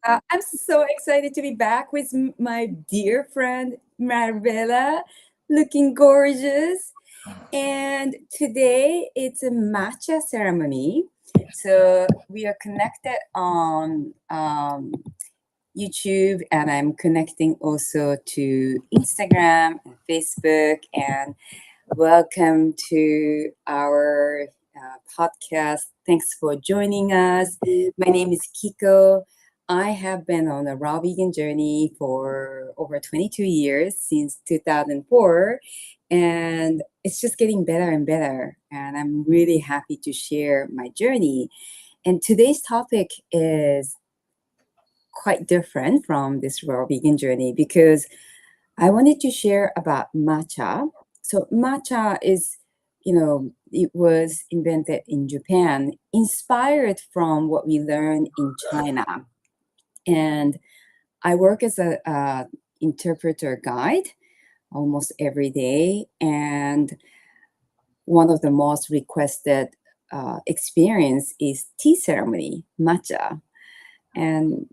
I'm so excited to be back with my dear friend Marabella, looking gorgeous. And today it's a matcha ceremony. So we are connected on YouTube, and I'm connecting also to Instagram and Facebook. And welcome to our podcast. Thanks for joining us. My name is Kiko. I have been on a raw vegan journey for over 22 years, since 2004, and it's just getting better and better. And I'm really happy to share my journey. And today's topic is quite different from this raw vegan journey because I wanted to share about matcha. So matcha is, it was invented in Japan, inspired from what we learn in China. And I work as a interpreter guide almost every day. And one of the most requested experience is tea ceremony, matcha. And,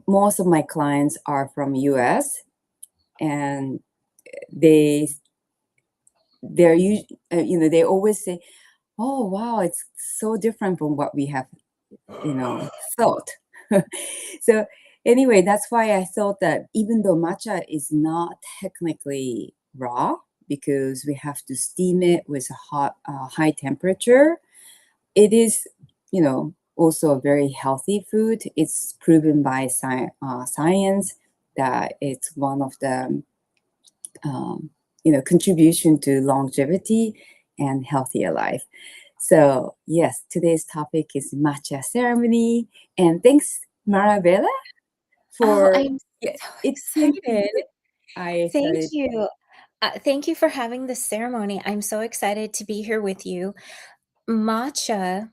most of my clients are from US, and they they always say, oh wow, it's so different from what we have thought. So anyway, that's why I thought that even though matcha is not technically raw, because we have to steam it with a high temperature, it is also a very healthy food. It's proven by science that it's one of the contribution to longevity and healthier life. So yes, today's topic is matcha ceremony, and thanks Marabella Oh, for I'm yeah, so it seems excited. I Thank started. you. Thank you for having this ceremony. I'm so excited to be here with you. Matcha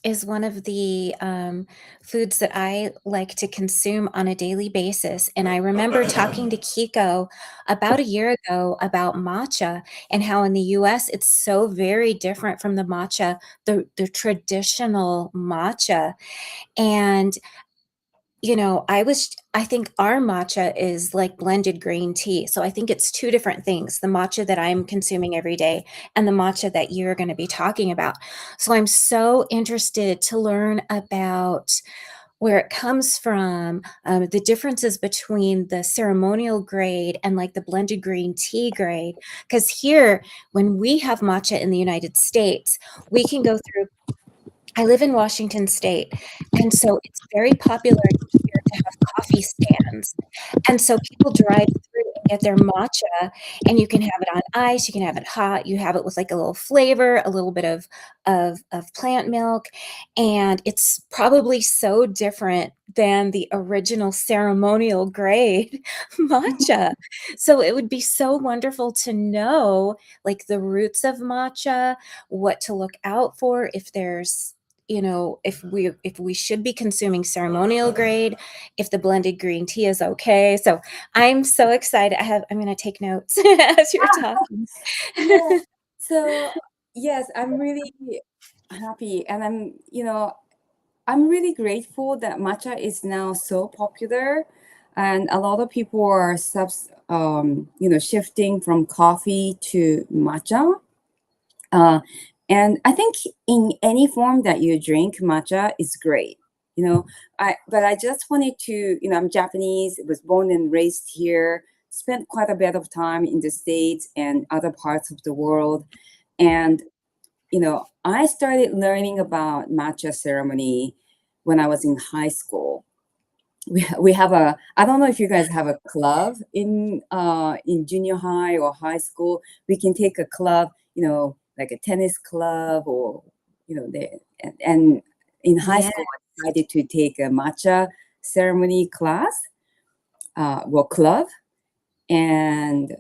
is one of the foods that I like to consume on a daily basis. And I remember talking to Kiko about a year ago about matcha and how in the US it's so very different from the matcha, the traditional matcha. And I think our matcha is like blended green tea. So I think it's two different things, the matcha that I'm consuming every day and the matcha that you're going to be talking about. So I'm so interested to learn about where it comes from, the differences between the ceremonial grade and like the blended green tea grade. Because here, when we have matcha in the United States, we can go through. I live in Washington State, and so it's very popular here to have coffee stands, and so people drive through and get their matcha, and you can have it on ice, you can have it hot, you have it with, like, a little flavor, a little bit of plant milk, and it's probably so different than the original ceremonial grade matcha. So it would be so wonderful to know, like, the roots of matcha, what to look out for, if there's if we should be consuming ceremonial grade, if the blended green tea is okay. So I'm so excited. I'm going to take notes as you're talking. Yeah. So yes, I'm really happy, and I'm really grateful that matcha is now so popular, and a lot of people are shifting from coffee to matcha. Uh, and I think in any form that you drink, matcha is great. But I just wanted to, I'm Japanese, was born and raised here, spent quite a bit of time in the States and other parts of the world. And I started learning about matcha ceremony when I was in high school. We have I don't know if you guys have a club in junior high or high school. We can take a club, like a tennis club, or and in high Yeah. school I decided to take a matcha ceremony class, club. And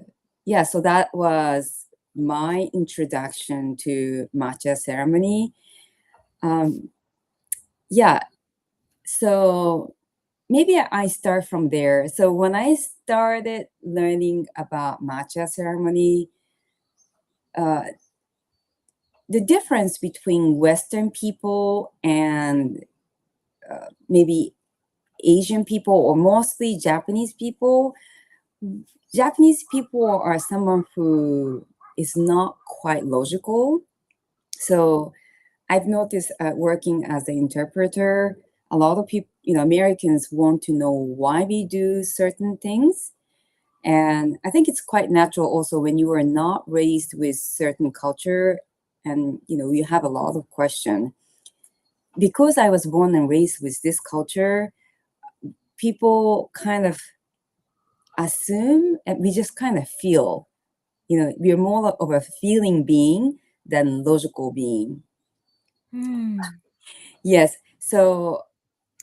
yeah, so that was my introduction to matcha ceremony. Um, yeah, so maybe I start from there. So when I started learning about matcha ceremony, uh, the difference between Western people and maybe Asian people or mostly Japanese people. Japanese people are someone who is not quite logical. So I've noticed working as an interpreter, a lot of people, Americans want to know why we do certain things. And I think it's quite natural also when you are not raised with certain culture and, you have a lot of question. Because I was born and raised with this culture, people kind of assume and we just kind of feel, we're more of a feeling being than logical being. Yes. So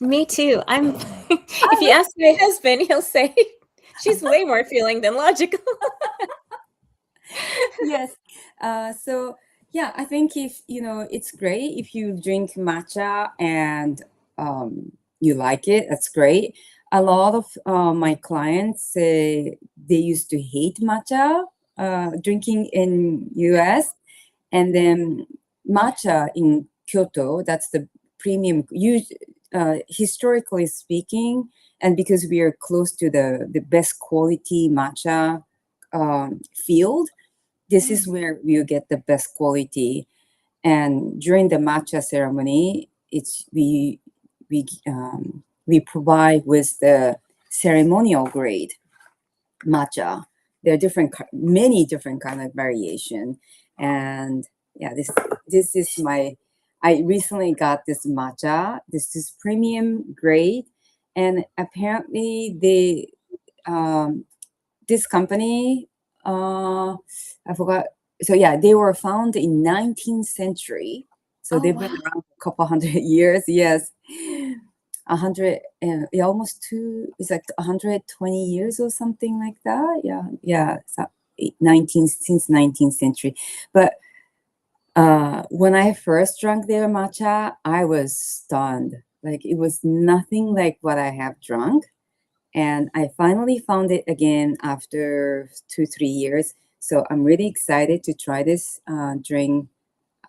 Me too. If you ask my husband, he'll say she's way more feeling than logical. yes. So yeah, I think if it's great if you drink matcha and you like it. That's great. A lot of my clients say they used to hate matcha drinking in US, and then matcha in Kyoto. That's the premium. Historically speaking, and because we are close to the best quality matcha field, this is where you get the best quality. And during the matcha ceremony, we provide with the ceremonial grade matcha. There are many different kind of variation. And yeah, this is I recently got this matcha. This is premium grade, and apparently this company, I forgot. So yeah, they were founded in 19th century. So they've been around a couple hundred years. Yes, 100, yeah, almost two. It's like 120 years or something like that. Yeah, yeah. So 19th century. But when I first drank their matcha, I was stunned. Like it was nothing like what I have drunk. And I finally found it again after 2-3 years. So I'm really excited to try this during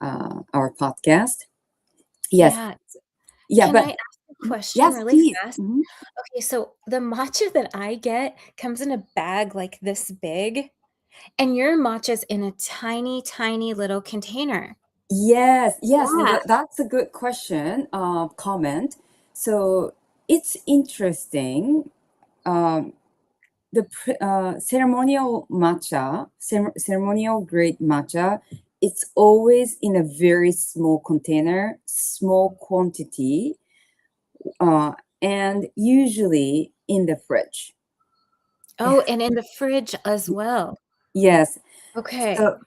our podcast. Yes. Yeah. Yeah, Can but I ask a question yes, really please. fast? Okay, so the matcha that I get comes in a bag like this big, and your matcha's in a tiny, tiny little container. Yes, yes, Yeah. that's a good question, comment. So it's interesting. Um, the ceremonial matcha, ceremonial grade matcha, it's always in a very small container, small quantity, and usually in the fridge. Oh, and in the fridge as well. Yes. Okay. So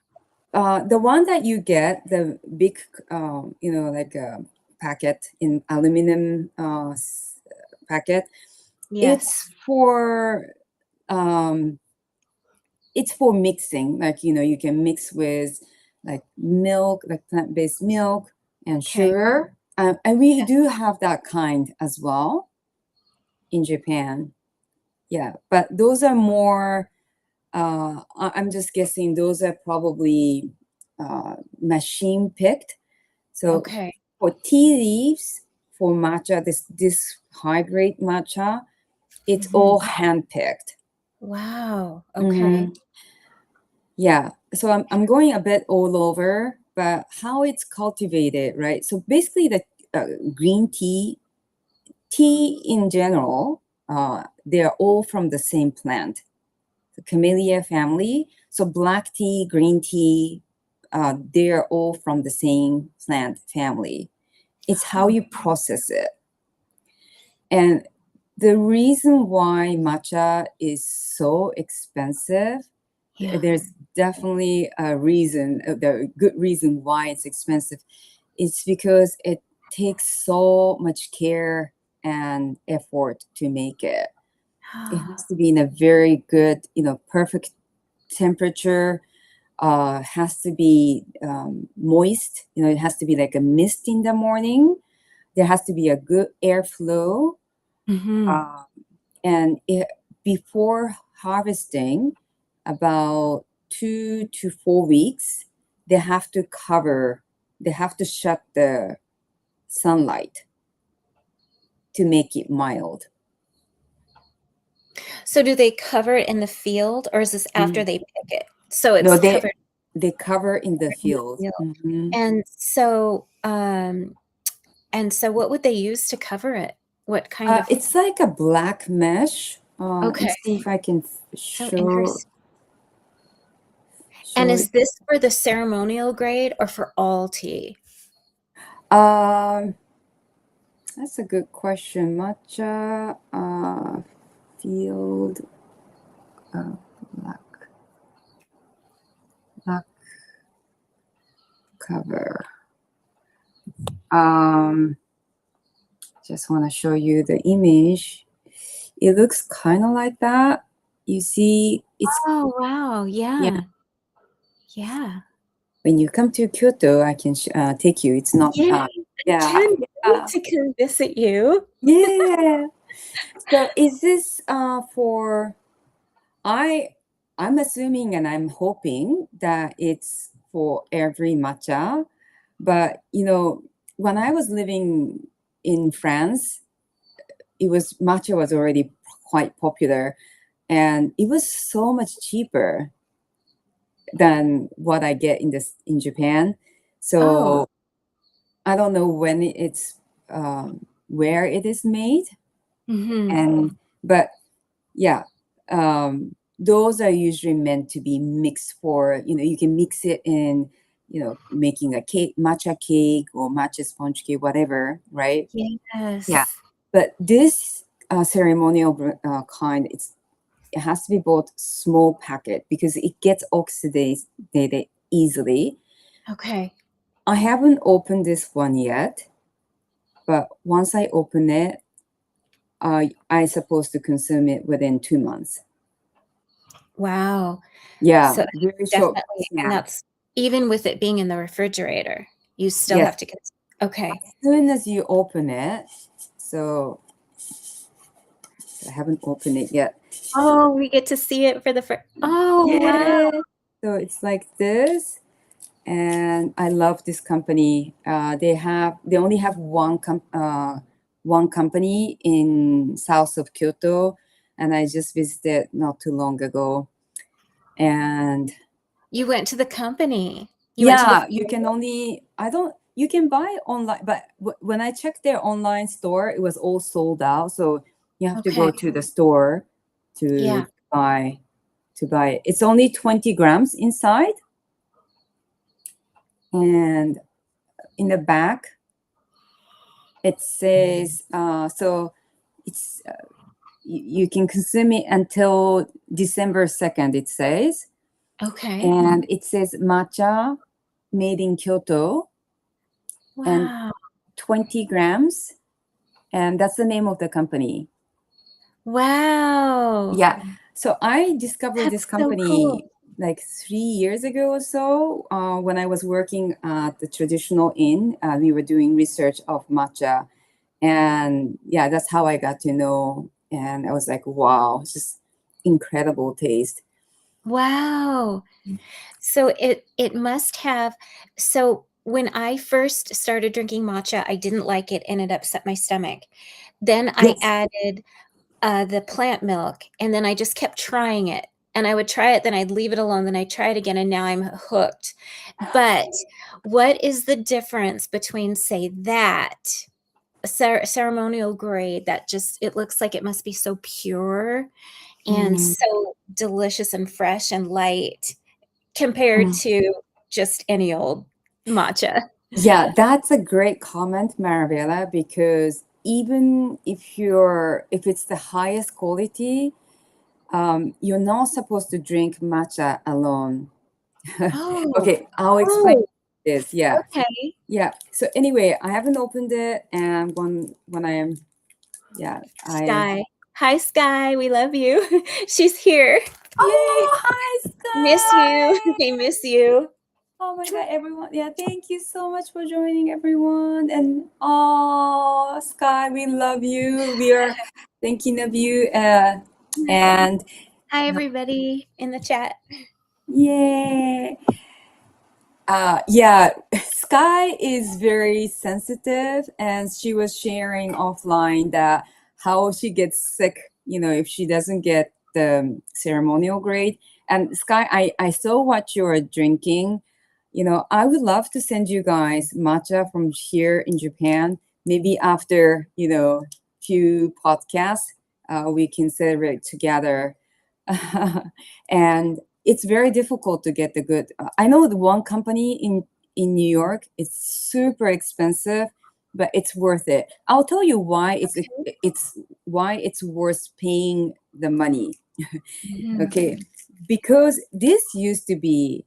the one that you get, the big, like a packet in aluminum packet, it's Yes. for um, it's for mixing. Like you can mix with like milk, like plant-based milk and Okay. sugar, and we do have that kind as well in Japan. Yeah, but those are more. I'm just guessing those are probably machine picked. So Okay. for tea leaves, for matcha, this high grade matcha, it's all hand picked. Wow. Okay. Hmm. Yeah. So I'm going a bit all over, but how it's cultivated, right? So basically, the green tea in general, they're all from the same plant, the Camellia family. So black tea, green tea, they're all from the same plant family. It's how you process it. And the reason why matcha is so expensive, Yeah. there's definitely a reason, the good reason why it's expensive. It's because it takes so much care and effort to make it. It has to be in a very good, perfect temperature. Has to be moist. It has to be like a mist in the morning. There has to be a good airflow. Mhm. Uh, and before harvesting, about 2 to 4 weeks, they have to shut the sunlight to make it mild. So do they cover it in the field, or is this after they pick it? So No, it's covered they cover in the in the field. field. Mhm. And so what would they use to cover it? What kind of It's like a black mesh. Okay. Let's see if I can So show. interesting. And is this for the ceremonial grade or for all tea? That's a good question. Matcha field black cover. Just want to show you the image. It looks kind of like that. You see, it's Oh, wow. Yeah. Yeah. when you come to Kyoto, I can take you. It's not. Yeah. Yeah. Can't wait to come visit you. Yeah. So is this for? I'm assuming and I'm hoping that it's for every matcha. But when I was living in France, matcha was already quite popular, and it was so much cheaper than what I get in Japan. So I don't know when it's where it is made, but yeah, those are usually meant to be mixed for you can mix it in making a cake, matcha cake or matcha sponge cake, whatever, right? Yes. Yeah. But this ceremonial kind, it has to be bought small packet because it gets oxidated easily. Okay. I haven't opened this one yet, but once I open it, I'm supposed to consume it within 2 months. Wow. Yeah, So very short. definitely, Yeah. and that's even with it being in the refrigerator, you still have to okay. As soon as you open it, so I haven't opened it yet. Oh, we get to see it for the first. Oh, wow. So it's like this, and I love this company. They only have one company in south of Kyoto, and I just visited not too long ago. And You went to the company. you can only you can buy online, but when I checked their online store, it was all sold out. So you have to go to the store to buy it. It's only 20 grams inside, and in the back it says so it's you can consume it until December 2nd, it says. Okay. And it says matcha made in Kyoto. Wow. And 20 grams, and that's the name of the company. Wow. Yeah. So I discovered this company so cool. like 3 years ago or so, when I was working at the traditional inn. We were doing research of matcha, and yeah, that's how I got to know. And I was like, wow, it's just incredible taste. Wow. So it must have. So when I first started drinking matcha, I didn't like it and it upset my stomach. Then I added the plant milk, and then I just kept trying it. And I would try it, then I'd leave it alone, then I'd try it again, and now I'm hooked. But what is the difference between, say, that ceremonial grade that just, it looks like it must be so pure and so delicious and fresh and light compared to just any old matcha? Yeah, that's a great comment, Marabella, because even if it's the highest quality, you're not supposed to drink matcha alone. Oh. Okay, I'll explain this. Yeah. Okay. Yeah. So anyway, I haven't opened it, and when I am, Skye. Hi, Skye. We love you. She's here. Oh, hi, Skye. Miss you. We miss you. Oh my God, everyone. Yeah, thank you so much for joining, everyone. And Skye, we love you. We are thinking of you. And hi, everybody in the chat. Yay. Yeah, Skye is very sensitive, and she was sharing offline that how she gets sick, if she doesn't get the ceremonial grade. And Skye, I saw what you're drinking. I would love to send you guys matcha from here in Japan. Maybe after, few podcasts, we can celebrate together. And it's very difficult to get the good. I know the one company in New York. It's super expensive, but it's worth it. I'll tell you why Okay. it's worth paying the money. Mhm. Okay, because this used to be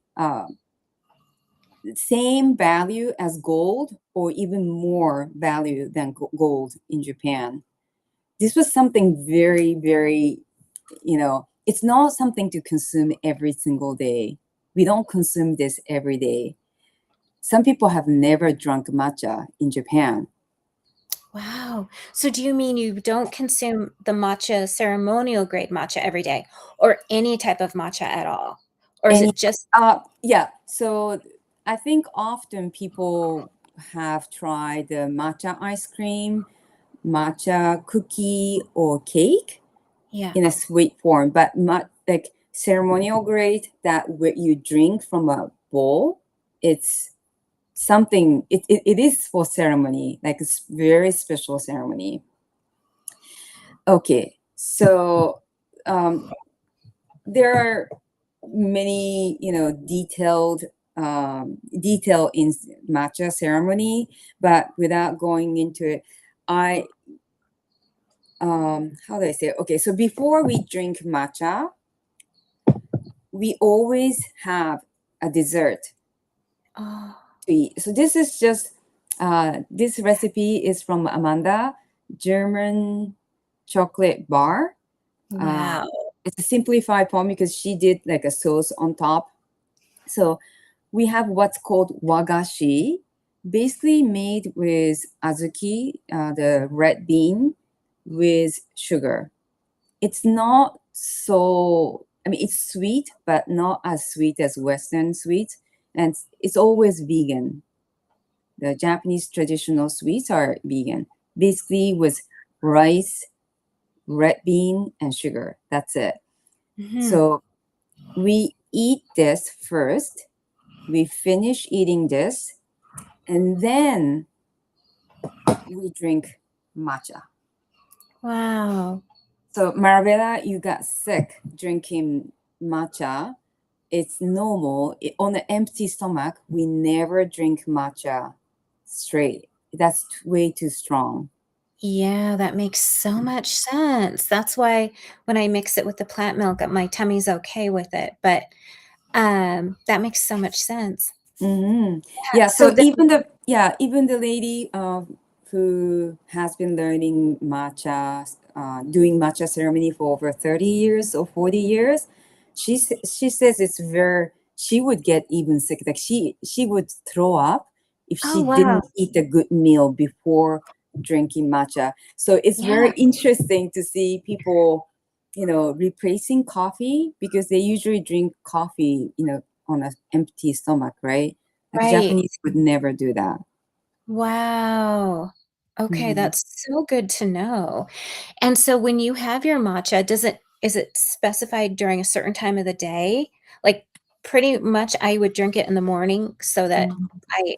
same value as gold or even more value than gold in Japan. This was something very, very, it's not something to consume every single day. We don't consume this every day. Some people have never drunk matcha in Japan. Wow. So do you mean you don't consume the matcha ceremonial grade matcha every day or any type of matcha at all? Or is And it just yeah, so I think often people have tried the matcha ice cream, matcha cookie, or cake yeah. in a sweet form, but not like ceremonial grade that where you drink from a bowl. It's something. It is for ceremony, like a very special ceremony. Okay, so there are many, detail in matcha ceremony, but without going into it, I how do I say it? Okay, so before we drink matcha, we always have a dessert Oh, to eat. So this is just this recipe is from Amanda, German chocolate bar. Uh, wow. it's a simplified form because she did like a sauce on top. So we have what's called wagashi, basically made with azuki, the red bean, with sugar. It's not so, I mean, it's sweet, but not as sweet as Western sweets. And it's always vegan. The Japanese traditional sweets are vegan, basically with rice, red bean, and sugar. That's it. Mhm. So we eat this first, we finish eating this, and then we drink matcha. Wow. So Marabella, you got sick drinking matcha. It's normal. On an empty stomach, we never drink matcha straight. That's way too strong. Yeah, that makes so much sense. That's why when I mix it with the plant milk, my tummy's okay with it, but, that makes so much sense. Hmm. Yeah, Yeah. so So then even the lady who has been learning matcha, doing matcha ceremony for over 30 years or 40 years, she says it's very. She would get even sick. Like she would throw up if oh, she wow. didn't eat a good meal before drinking matcha. So it's Yeah, very interesting to see people, replacing coffee because they usually drink coffee, on an empty stomach, right? Like right. Japanese would never do that. Wow. Okay, Mhm. that's so good to know. And so when you have your matcha, does it is it specified during a certain time of the day? Like, pretty much I would drink it in the morning so that Mhm.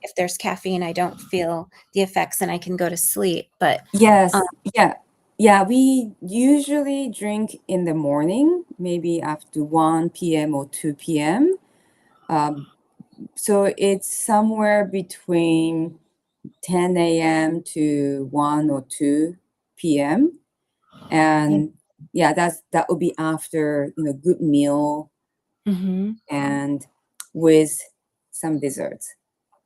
if there's caffeine, I don't feel the effects and I can go to sleep, but, um Yes, yeah. Yeah, we usually drink in the morning, maybe after 1 p.m. or 2 p.m. Um, so it's somewhere between 10 a.m. to 1 or 2 p.m. yeah. And yeah, that would be after, good meal Mhm. and with some desserts.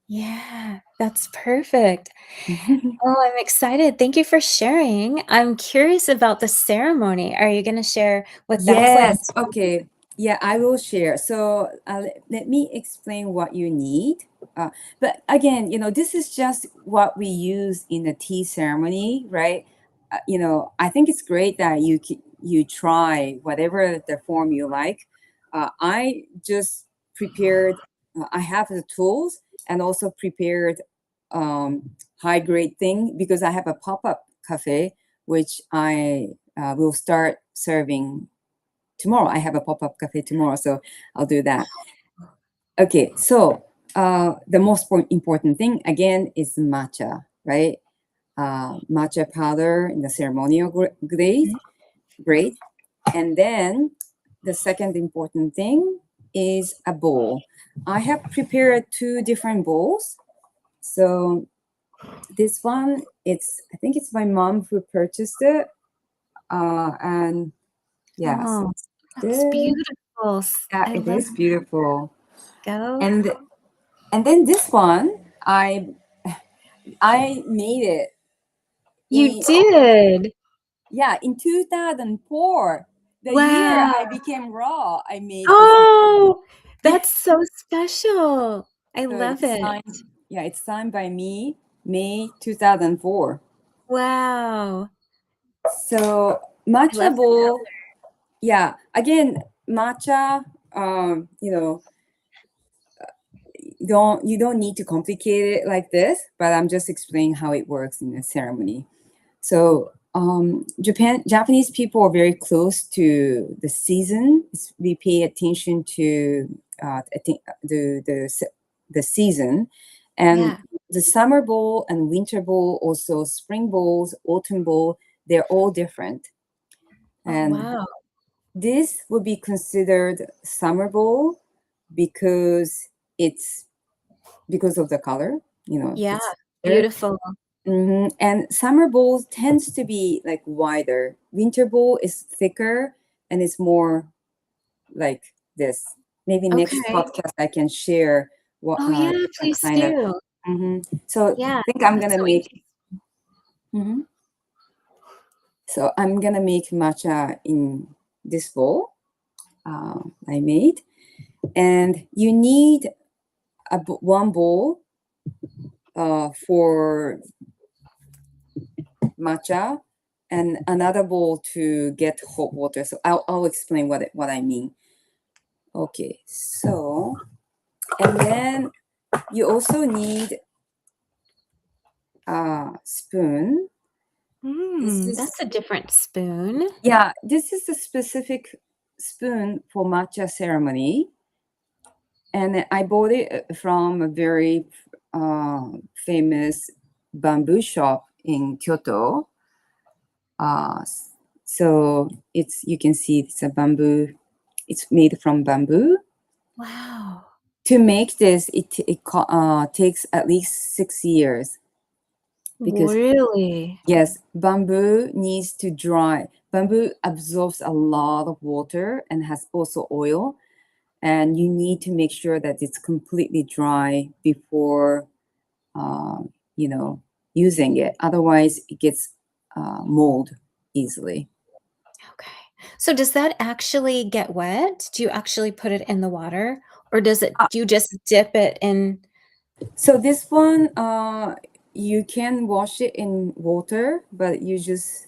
Yeah, that's perfect. Oh, I'm excited. Thank you for sharing. I'm curious about the ceremony. Are you gonna share what that's like Yes. Okay. Yeah, I will share. So let me explain what you need. But again, this is just what we use in the tea ceremony, right? I think it's great that you try whatever the form you like. I just prepared I have the tools and also prepared high grade thing because I have a pop-up cafe which I will start serving tomorrow. I have a pop-up cafe tomorrow, so I'll do that. Okay, so the most important thing again is matcha, right? Matcha powder in the ceremonial grade. And then the second important thing is a bowl. I have prepared 2 different bowls. So this one, I think it's my mom who purchased it. And yeah, so Oh, it's that's good. beautiful. Yeah, I it love is beautiful. Go. And then this one, I made it You in did. in 2004. The year Wow. I became raw, I made this. Oh, Yeah. that's so special. I So love it. it's signed by me, May 2004. Wow. So I love matcha the bowl, yeah. Again, matcha, you know, you don't need to complicate it like this, but I'm just explaining how it works in the ceremony. So Japanese people are very close to the season. We pay attention to the season, and Yeah. the summer bowl and winter bowl, also spring bowls, autumn bowl. They're all different, Oh, and wow. this would be considered summer bowl because it's because of the color. Yeah. It's there. Beautiful. And summer bowl tends to be like wider. Winter bowl is thicker and it's more like this. Maybe next Okay. podcast I can share what Oh, yeah, different please kind of. do. So Yeah, I think I'm that's gonna so make. interesting. Mhm. So I'm gonna make matcha in this bowl I made, and you need one bowl for matcha and another bowl to get hot water. So I'll explain what I mean. Okay, so and then you also need a spoon. This is That's a different spoon. this is a specific spoon for matcha ceremony, and I bought it from a very famous bamboo shop in Kyoto. Uh, so you can see it's a bamboo. It's made from bamboo. Wow. To make this, it takes at least 6 years because Really? yes, bamboo needs to dry. Bamboo absorbs a lot of water and has also oil, and you need to make sure that it's completely dry before you know using it. Otherwise, it gets mold easily. Okay. So does that actually get wet? Do you actually put it in the water, or do you just dip it in? So this one, you can wash it in water, but you just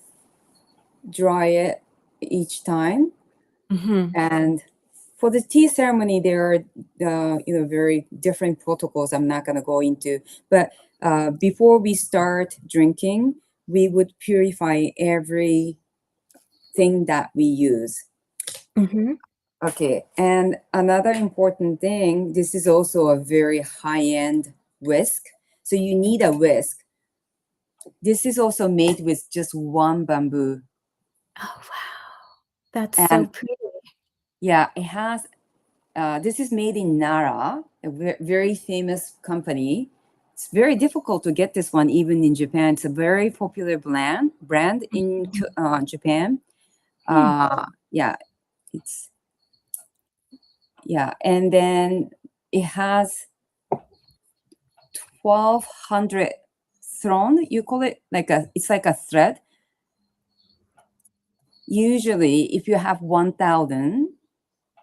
dry it each time. Mhm. And for the tea ceremony, there are very different protocols. I'm not gonna go into, but before we start drinking, we would purify everything that we use. Mhm. Okay, and another important thing, this is also a very high-end whisk. So you need a whisk. This is also made with just one bamboo. Oh, wow. That's so And pretty. yeah, it has, this is made in Nara, a very famous company. It's very difficult to get this one even in Japan. It's a very popular brand in Japan. Hmm. Yeah, it's, yeah. And then it has 1,200 thread. You call it it's like a thread. Usually, if you have 1,000,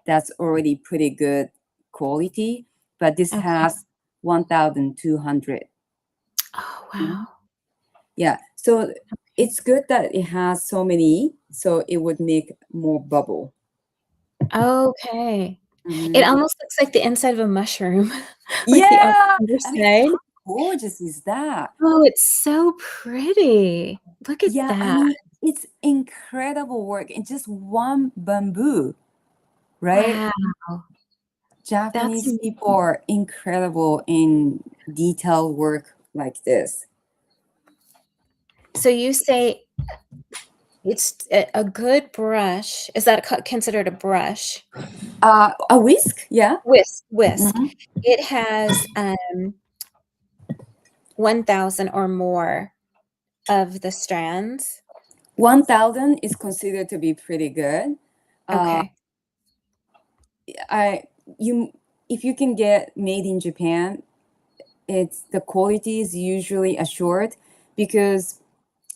that's already pretty good quality. But this Okay. has 1,200. Oh, Mhm. wow. Yeah. So it's good that it has so many, so it would make more bubble. Okay. It Mhm. almost looks like the inside of a mushroom, like the Yeah, I mean, underside. how gorgeous is that? Oh, it's so pretty. Look at Yeah, I that. mean, it's incredible work in just one bamboo, right? Wow. That's Japanese people are incredible in detailed work like this. so you say it's a good brush. Is that considered a brush? A whisk, yeah. Whisk. Mhm. It has 1,000 or more of the strands. 1,000 is considered to be pretty good. Uh, Okay. I you if you can get made in Japan, it's the quality is usually assured because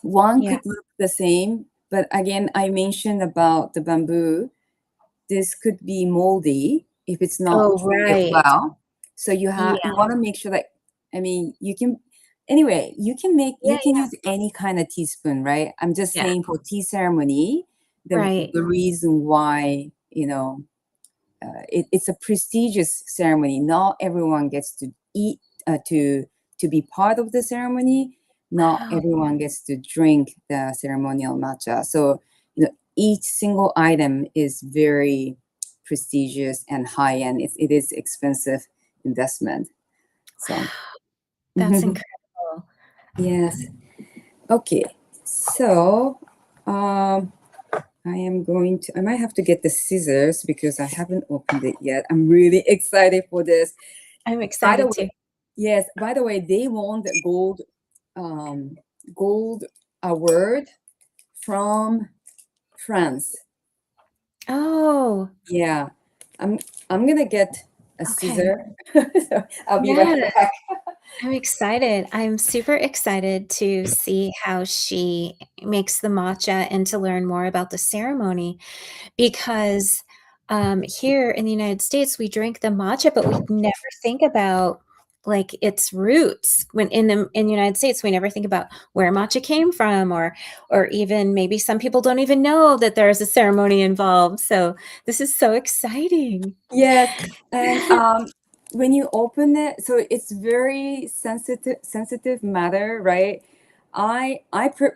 one Yeah. could look the same, but again, I mentioned about the bamboo. This could be moldy if it's not Oh, treated right. well. So Yeah. you want to make sure that I mean you can anyway Yeah, you can yeah. use any kind of teaspoon, right? I'm just Yeah. saying for tea ceremony, Right. the reason why it's a prestigious ceremony. Not everyone gets to eat to be part of the ceremony. Not Wow. everyone gets to drink the ceremonial matcha. So each single item is very prestigious and high end. It is expensive investment. So That's incredible. yes. Okay. So um, I might have to get the scissors because I haven't opened it yet. I'm really excited for this. I'm By the excited way, too. yes, by the way, they won the um, gold award from France. Oh, Yeah, I'm I'm gonna get a okay. scissor. So I'll be right Yeah. back. I'm excited. I'm super excited to see how she makes the matcha and to learn more about the ceremony because here in the United States, we drink the matcha, but we never think about like its roots. When in the United States, we never think about where matcha came from, or even maybe some people don't even know that there is a ceremony involved. So this is so exciting. Yes, and when you open it, so it's very sensitive matter, right?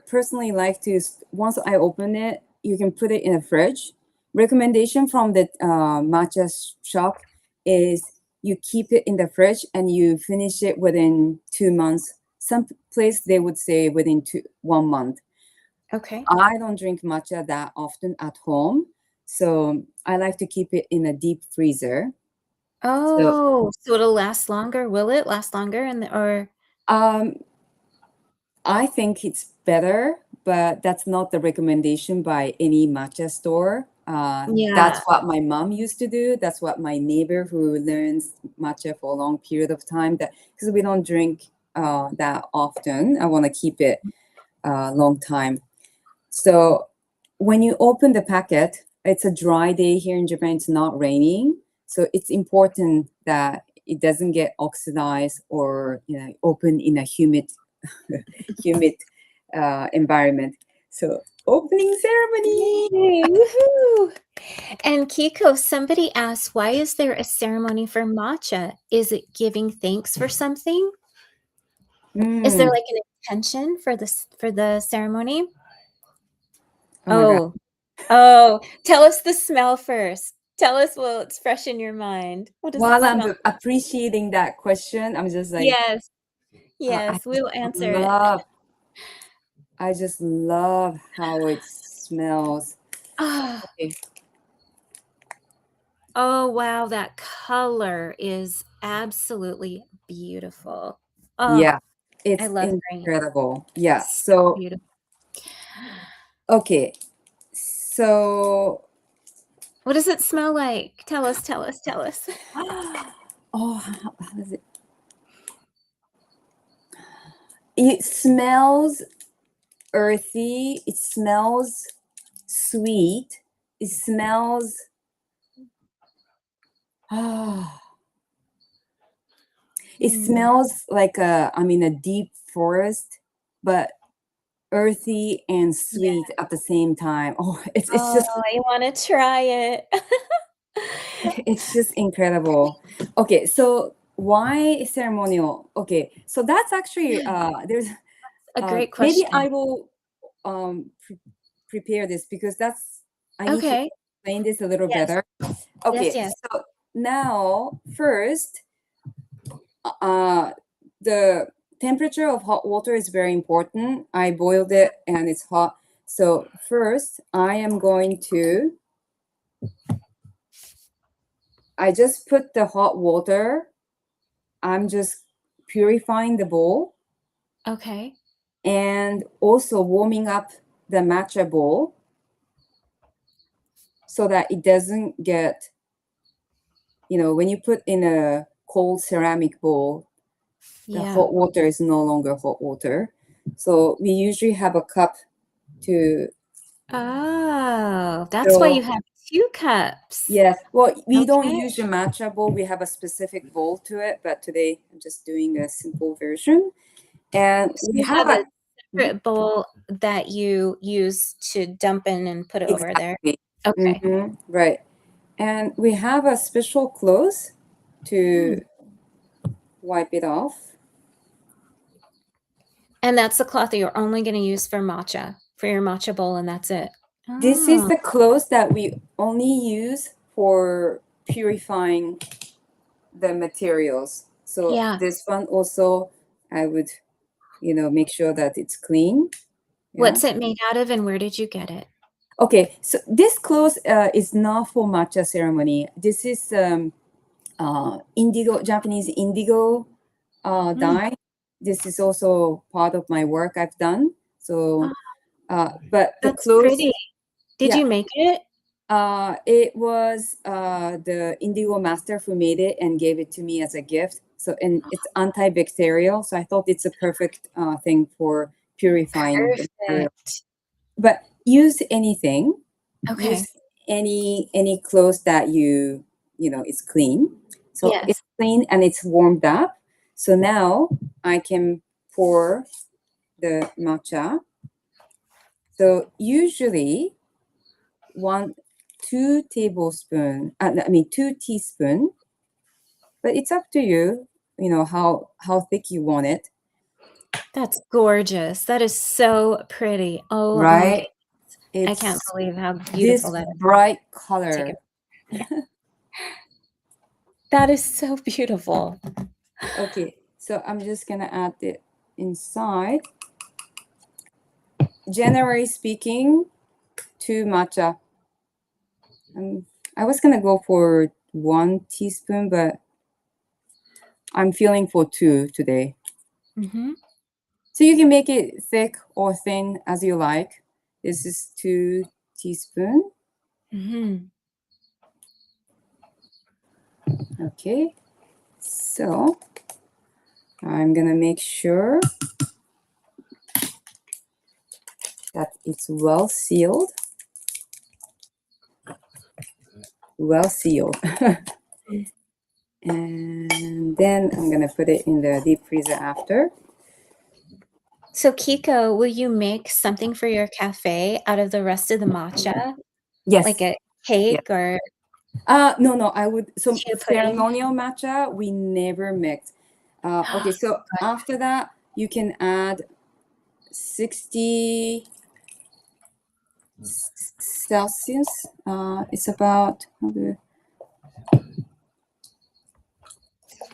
Personally like to once I open it, you can put it in a fridge. Recommendation from the matcha shop is you keep it in the fridge and you finish it within 2 months. Some place they would say within 1 month. Okay. I don't drink matcha that often at home, so I like to keep it in a deep freezer. So Oh, so it'll last longer. Will it last longer or um, I think it's better, but that's not the recommendation by any matcha store. That's yeah. what my mom used to do. That's what my neighbor who learns matcha for a long period of time. That because we don't drink that often. I want to keep it a long time. So when you open the packet, it's a dry day here in Japan. It's not raining, so it's important that it doesn't get oxidized or open in a humid environment. So opening ceremony. Yay, woohoo! And Kiko, somebody asked, why is there a ceremony for matcha? Is it giving thanks for something? Is there Mm. like an intention for the ceremony? Oh my god. Oh, oh, tell us the smell first. Tell us while it's fresh in your mind. What does it While I'm smell? appreciating that question, I'm just like, Yes, I yes, just we'll answer it. love, I just love how it smells. Oh, Okay. oh wow, that color is absolutely beautiful. Oh, Yeah, I it's love green. incredible. Yeah. So So beautiful. okay. So What does it smell like? Tell us, tell us, tell us. oh, how does it? It smells earthy. It smells sweet. It smells. Ah, it Mm. smells like I'm in a deep forest, but earthy and Yeah. sweet at the same time. Oh, it's Oh, just I wanna try it. It's just incredible. Okay, so why ceremonial? Okay, so that's actually there's A great maybe question. I will prepare this because that's I need to Okay. explain this a little Yes. better. Yes, Okay, yes. so now first, the temperature of hot water is very important. I boiled it and it's hot. So first, I just put the hot water. I'm just purifying the bowl Okay. and also warming up the matcha bowl so that it doesn't get, when you put in a cold ceramic bowl, the Yeah. hot water is no longer hot water. So we usually have a cup to Oh, that's why you fill. have 2 cups. Yes. Well, we don't Okay. use a matcha bowl. We have a specific bowl to it, but today I'm just doing a simple version. And So we you have have a a separate bowl that you use to dump in and put it over there? exactly. Okay. Right. And we have a special cloth to Mm. wipe it off. And that's the cloth that you're only gonna use for your matcha bowl, and that's it? This is Oh, the cloth that we only use for purifying the materials. So yeah. this one also, I would, make sure that it's clean. Yeah. What's it made out of, and where did you get it? Okay. So this cloth is not for matcha ceremony. This is indigo, Japanese indigo Mm. dye. This is also part of my work I've done. Oh, So, but the that's clothes, pretty. Did yeah, you make it? it was the indigo master who made it and gave it to me as a gift. So, and it's antibacterial. So I thought it's a perfect thing for purifying the material. Perfect. But use anything. Okay. Use any clothes that it's clean. So it's Yes. clean and it's warmed up. So now I can pour the matcha. So usually 2 teaspoon, but it's up to you, how thick you want it, That's gorgeous. That is so pretty. Oh my right? goodness. I can't It's believe how this beautiful that is. bright Take it. color. Yeah. That is so beautiful. Okay, so I'm just gonna add it inside. Generally speaking, 2 matcha. I was gonna go for 1 teaspoon, but I'm feeling for 2 today. Mhm. So you can make it thick or thin as you like. This is 2 teaspoon. Mhm. Okay. So I'm gonna make sure that it's well sealed. Well sealed. And then I'm gonna put it in the deep freezer after. So, Kiko, will you make something for your cafe out of the rest of the matcha? Like Yes. a Yeah. cake or No, I would. So chia pudding? ceremonial matcha, we never mix. Okay, so Got after that, you can add 60 Celsius. It's about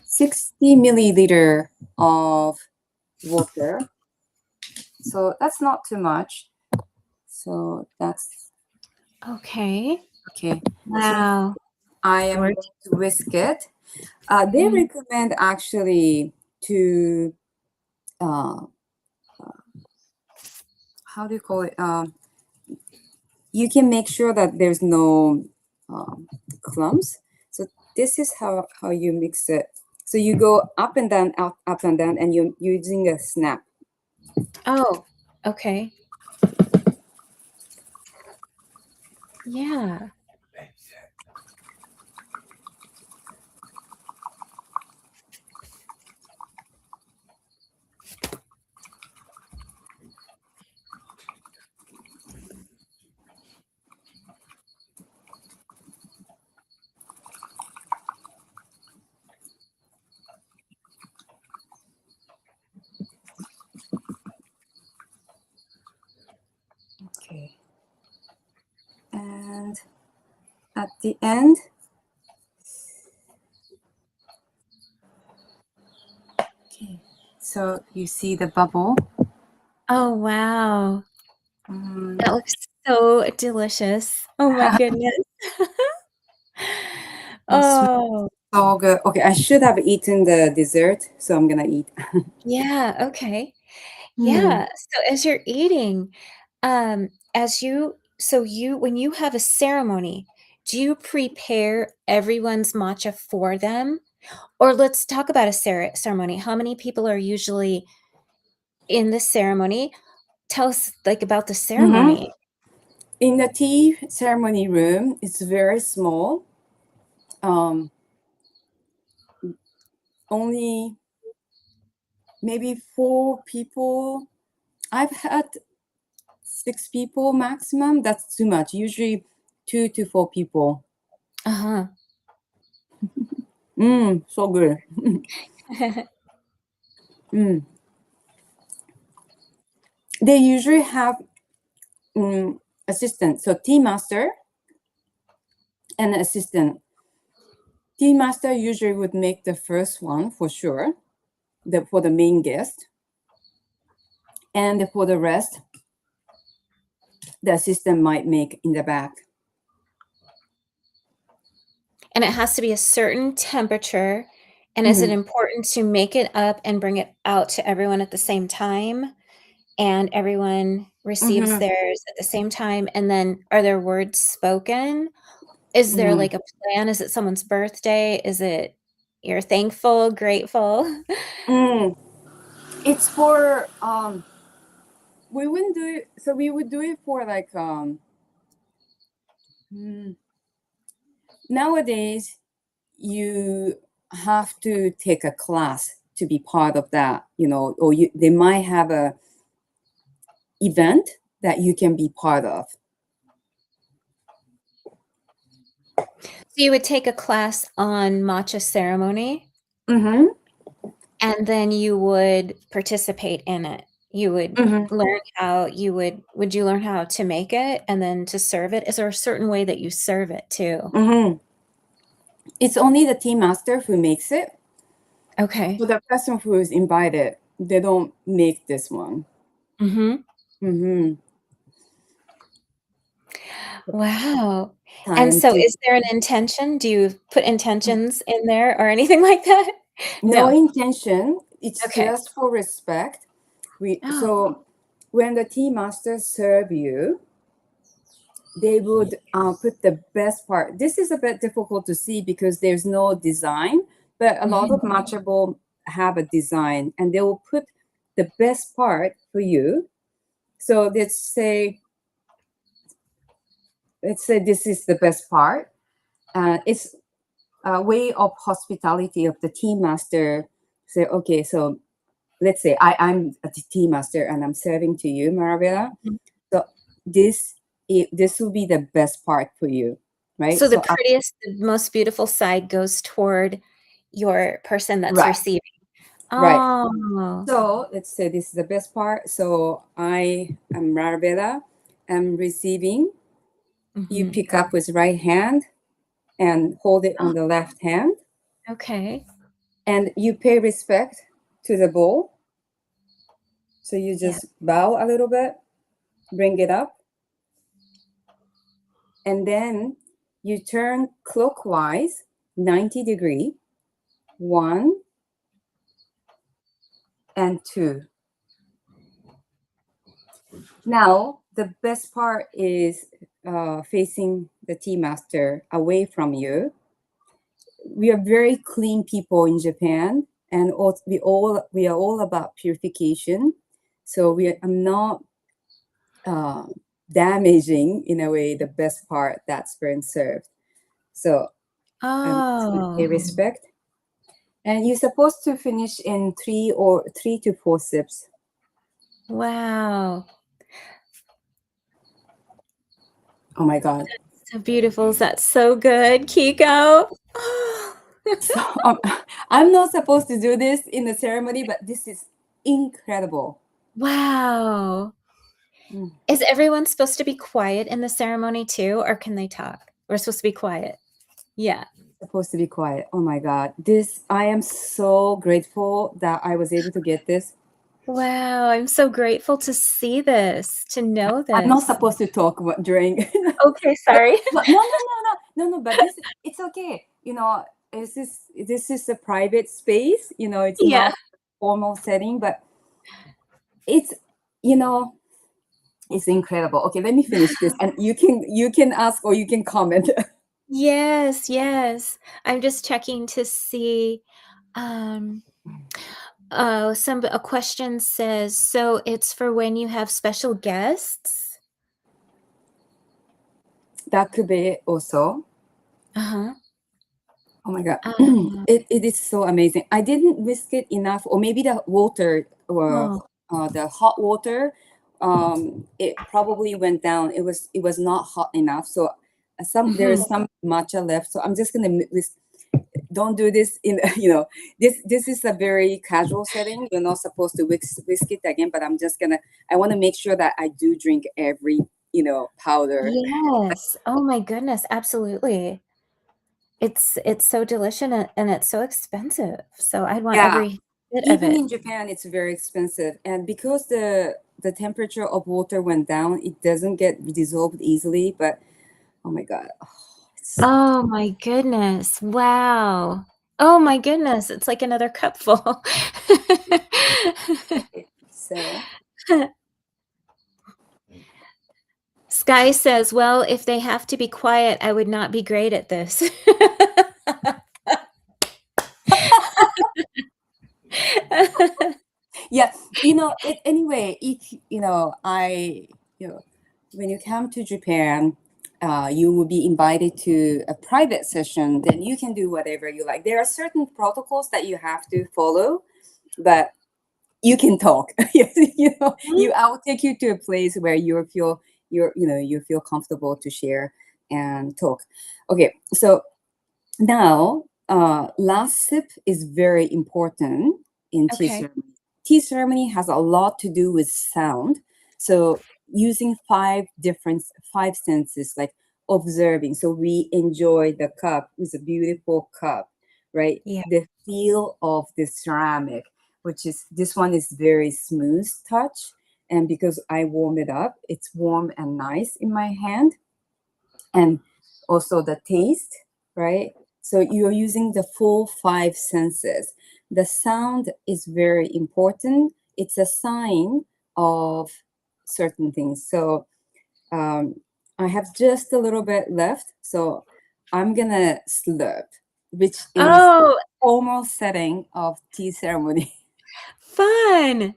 60 milliliter of water. So that's not too much. So that's Okay. okay. So Wow. I am Gorgeous. going to whisk it. They Mhm. recommend actually to how do you call it? You can make sure that there's no clumps. So this is how you mix it. So you go up and down, up and down, and you're using a snap. Oh, okay. Yeah. And at the end, okay, so you see the bubble. Oh, wow. Mm. That looks so delicious. Oh my goodness. Oh, So good. Okay, I should have eaten the dessert, so I'm gonna eat. yeah, okay. Hmm. Yeah, so as you're eating, when you have a ceremony, do you prepare everyone's matcha for them? Or let's talk about a ceremony. How many people are usually in the ceremony? Tell us, like, about the Mm-hmm. ceremony. In the tea ceremony room, it's very small. Only maybe 4 people. I've had 6 people maximum. That's too much. Usually 2 to 4 people. Uh-huh. So good. Mm. They usually have assistant. So tea master and assistant. Tea master usually would make the first one for sure, for the main guest. And for the rest, the assistant might make in the back. And it has to be a certain temperature, and is it important to make it up and bring it out to everyone at the same time? And everyone receives theirs at the same time, and then are there words spoken? Is there, like, a plan? Is it someone's birthday? Is it you're thankful, grateful? It's for we wouldn't do it. So we would do it for like nowadays you have to take a class to be part of that, or they might have a event that you can be part of. So you would take a class on matcha ceremony, Mm-hmm. and then you would participate in it. You would Mm-hmm. learn how you would you learn how to make it and then to serve it? Is there a certain way that you serve it too? Mm-hmm. It's only the tea master who makes it. Okay. So the person who is invited, they don't make this one. Mhm. Mm-hmm. Wow. And Time so to is there an intention? Do you put intentions in there or anything like that? no No. intention. It's Okay. just for respect. Oh. So when the tea masters serve you, they would put the best part. This is a bit difficult to see because there's no design, but a lot Mhm. of matcha bowl have a design, and they will put the best part for you. So let's say this is the best part. It's a way of hospitality of the tea master. Say, okay, so let's say I'm a tea master and I'm serving to you, Marabella. Mhm. So this will be the best part for you, right? So the So prettiest, the most beautiful side goes toward your person that's right, receiving. right. Oh. So let's say this is the best part. So I am Marabella. I'm receiving. You Mhm. pick up with right hand and hold it Oh, on the left hand, okay. and you pay respect to the bowl. So you Yeah. just bow a little bit, bring it up, and then you turn clockwise 90 degree, 1 and 2. Now the best part is facing the tea master away from you. We are very clean people in Japan, and we are all about purification. So I'm not uh, damaging in a way the best part that's been served. So you pay Oh. respect, and you're supposed to finish in 3 to 4 sips. Wow. Oh my god! So beautiful. That's so good, Kiko. So I'm not supposed to do this in the ceremony, but this is incredible. Wow. Mm. Is everyone supposed to be quiet in the ceremony too, or can they talk? We're supposed to be quiet. Yeah. Supposed to be quiet. Oh my God. I am so grateful that I was able to get this. Wow, I'm so grateful to see this, to know I'm not this. supposed to talk during. Okay, sorry. But no. But it's okay. This is a private space. It's Yeah. not formal setting, but it's you know it's incredible. Okay, let me finish this, and you can ask or you can comment. Yes, yes. I'm just checking to see. Um, a question says, so it's for when you have special guests? That could be also. Uh-huh. Oh my God. Um, It is so amazing. I didn't whisk it enough, or maybe the water or oh, the hot water, it probably went down. It was not hot enough. So there mhm. is some matcha left. So I'm just gonna whisk. Don't do this in this is a very casual setting. You're not supposed to whisk it again, but I want to make sure that I do drink every powder. Yes. Oh my goodness, absolutely. It's so delicious and it's so expensive. So I'd want Yeah. every bit of Even it. in Japan, it's very expensive, and because the temperature of water went down, it doesn't get dissolved easily. But oh my God, Oh my goodness. Wow. Oh my goodness. It's like another cupful. so Skye says, well, if they have to be quiet, I would not be great at this. yeah, anyway, if I when you come to Japan, you will be invited to a private session. Then you can do whatever you like. There are certain protocols that you have to follow, but you can talk. I will take you to a place where you feel comfortable to share and talk. Okay, so now last sip is very important in tea Okay. ceremony. Tea ceremony has a lot to do with sound. So using five senses, like observing. So we enjoy the cup. It's a beautiful cup, right? Yeah. The feel of the ceramic, which is this one is very smooth touch. And because I warm it up, it's warm and nice in my hand. And also the taste, right? So you're using the full five senses. The sound is very important. It's a sign of certain things. So I have just a little bit left. So I'm gonna slurp, which is Oh, formal setting of tea ceremony. fun.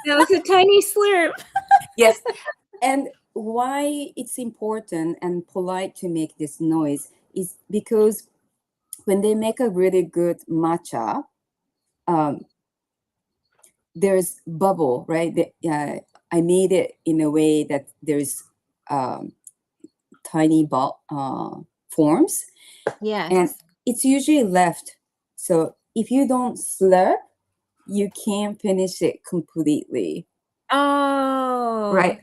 That was a tiny slurp. Yes. And why it's important and polite to make this noise is because when they make a really good matcha, um, there's bubble, right? I made it in a way that there's um, tiny forms, and Yes. it's usually left. So if you don't slurp, you can't finish it completely, Oh. right?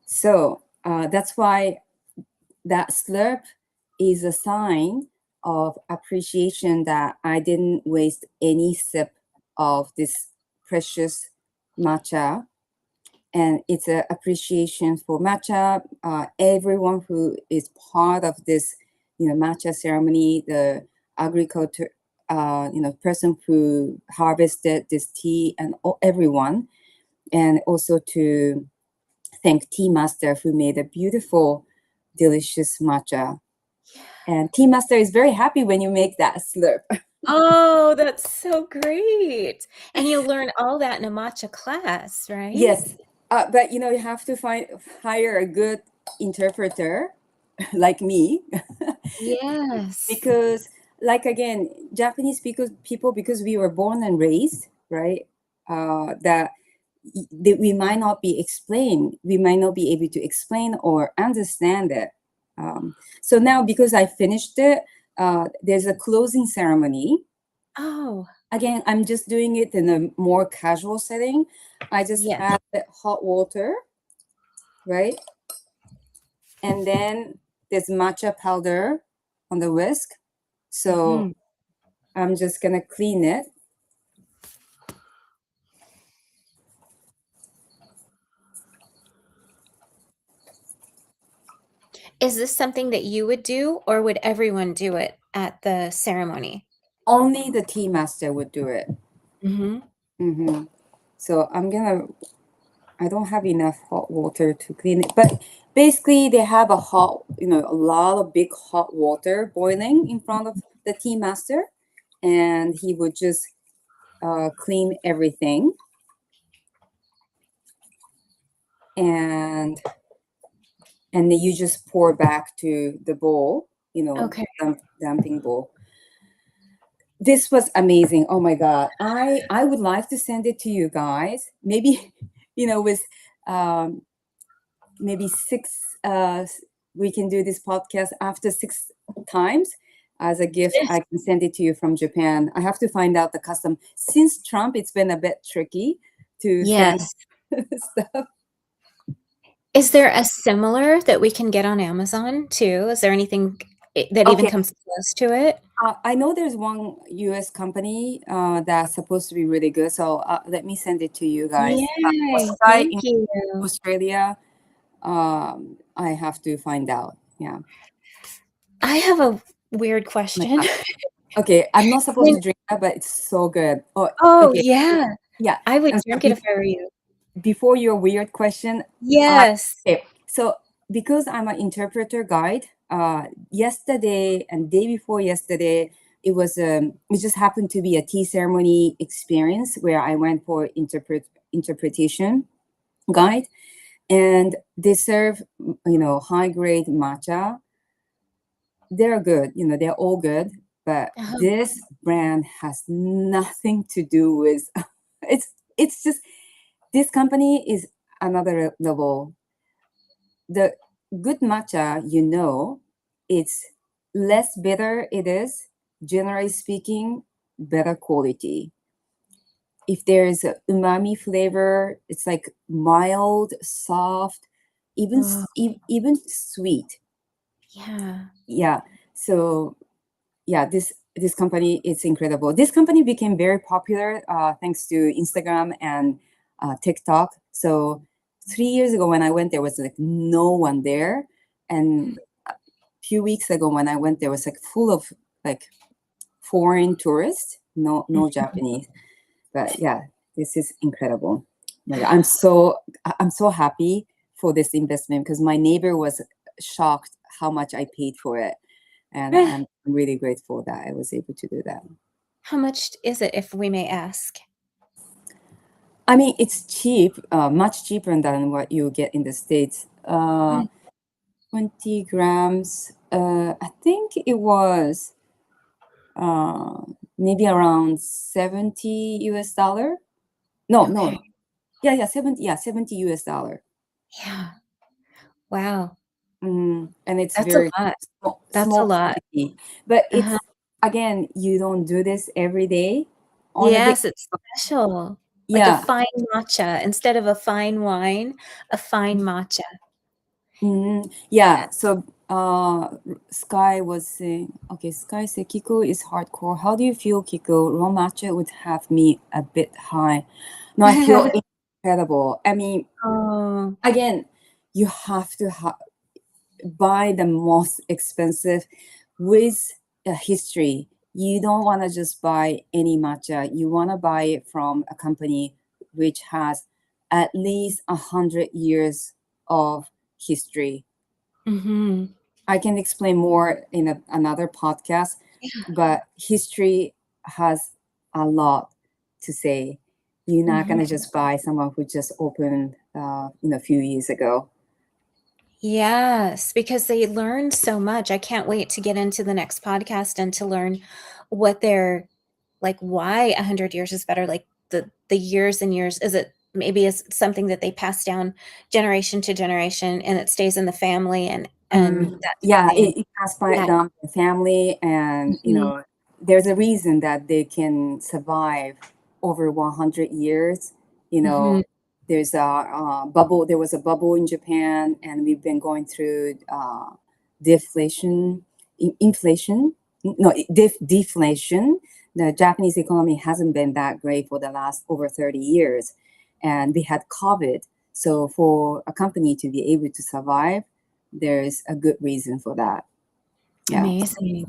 So that's why that slurp is a sign of appreciation that I didn't waste any sip of this precious matcha. And it's an appreciation for matcha. Everyone who is part of this, matcha ceremony, the agriculture, person who harvested this tea, and everyone, and also to thank Tea Master who made a beautiful, delicious matcha. And Tea Master is very happy when you make that slurp. Oh, that's so great. And you'll learn all that in a matcha class, right? Yes, but you have to hire a good interpreter like me Yes. because, like again, Japanese people because we were born and raised, right? That we might not be explained, we might not be able to explain or understand it. So now, because I finished it, there's a closing ceremony. Oh. again, I'm just doing it in a more casual setting. I just Yes. add the hot water, right? And then there's matcha powder on the whisk. So I'm just gonna clean it. Is this something that you would do, or would everyone do it at the ceremony? Only the tea master would do it. Mm-hmm. So I don't have enough hot water to clean it, but basically they have a lot of big hot water boiling in front of the tea master, and he would just clean everything. And then you just pour back to the bowl, Okay. dumping bowl. This was amazing. Oh my god, I would like to send it to you guys. Maybe with maybe six. We can do this podcast after 6 times as a gift. Yes. I can send it to you from Japan. I have to find out the custom. Since Trump, it's been a bit tricky to send Yes. stuff. Is there a similar that we can get on Amazon too? Is there anything that even Okay. comes close to it? I know there's one U.S. company that's supposed to be really good. So let me send it to you guys. Yay! Skye in Thank you. Australia, I have to find out. Yeah. I have a weird Oh my question. God. Okay, I'm not supposed to When drink that, but it's so good. Oh, Oh, okay. yeah. Yeah. I would And so drink it if I were you. before your weird question, Yes. okay. So because I'm an interpreter guide, yesterday and day before yesterday, it just happened to be a tea ceremony experience where I went for interpretation guide, and they serve high grade matcha. They're good, they're all good, but Uh-huh. this brand has nothing to do with it's just this company is another level. The good matcha, it's less bitter, it is generally speaking better quality. If there's a umami flavor, it's like mild, soft, even Oh, even sweet. yeah. Yeah. So yeah, this company, it's incredible. This company became very popular thanks to Instagram and TikTok. So 3 years ago when I went, there was like no one there, and a few weeks ago when I went, there was like full of like foreign tourists, no Japanese. But yeah, this is incredible. Like I'm so happy for this investment because my neighbor was shocked how much I paid for it, and I'm really grateful that I was able to do that. How much is it, if we may ask? I mean, it's cheap, much cheaper than what you get in the States. Mm, 20 grams. I think it was uh, maybe around 70 US dollar. No, okay. no. Yeah, 70. Yeah, 70 US dollar. Yeah. Wow. And it's That's a very lot. That's a small lot. quantity. But Uh-huh. it's, again, you don't do this every day on a day. Yes, it's special. Like a Yeah. fine matcha instead of a fine wine, a fine matcha. Yeah. So Skye was saying, okay, Skye said Kiko is hardcore. How do you feel, Kiko? Raw matcha would have me a bit high. No, I feel incredible. I mean, Oh. again, you have to buy the most expensive with a history. You don't want to just buy any matcha. You want to buy it from a company which has at least 100 years of history. Mhm. I can explain more in another podcast, Yeah. but history has a lot to say. You're not Mhm. gonna just buy someone who just opened, a few years ago. Yes, because they learn so much. I can't wait to get into the next podcast and to learn what they're like, why 100 years is better, like the years and years. Is it maybe is something that they pass down generation to generation and it stays in the family and that type of Yeah, thing? it passed by Yeah. down the family, and Mhm. there's a reason that they can survive over 100 years. You know, Mm-hmm. there's a bubble. There was a bubble in Japan, and we've been going through deflation, inflation, no, deflation. The Japanese economy hasn't been that great for the last over 30 years, and we had COVID. So for a company to be able to survive, there's a good reason for that. Yeah. Amazing.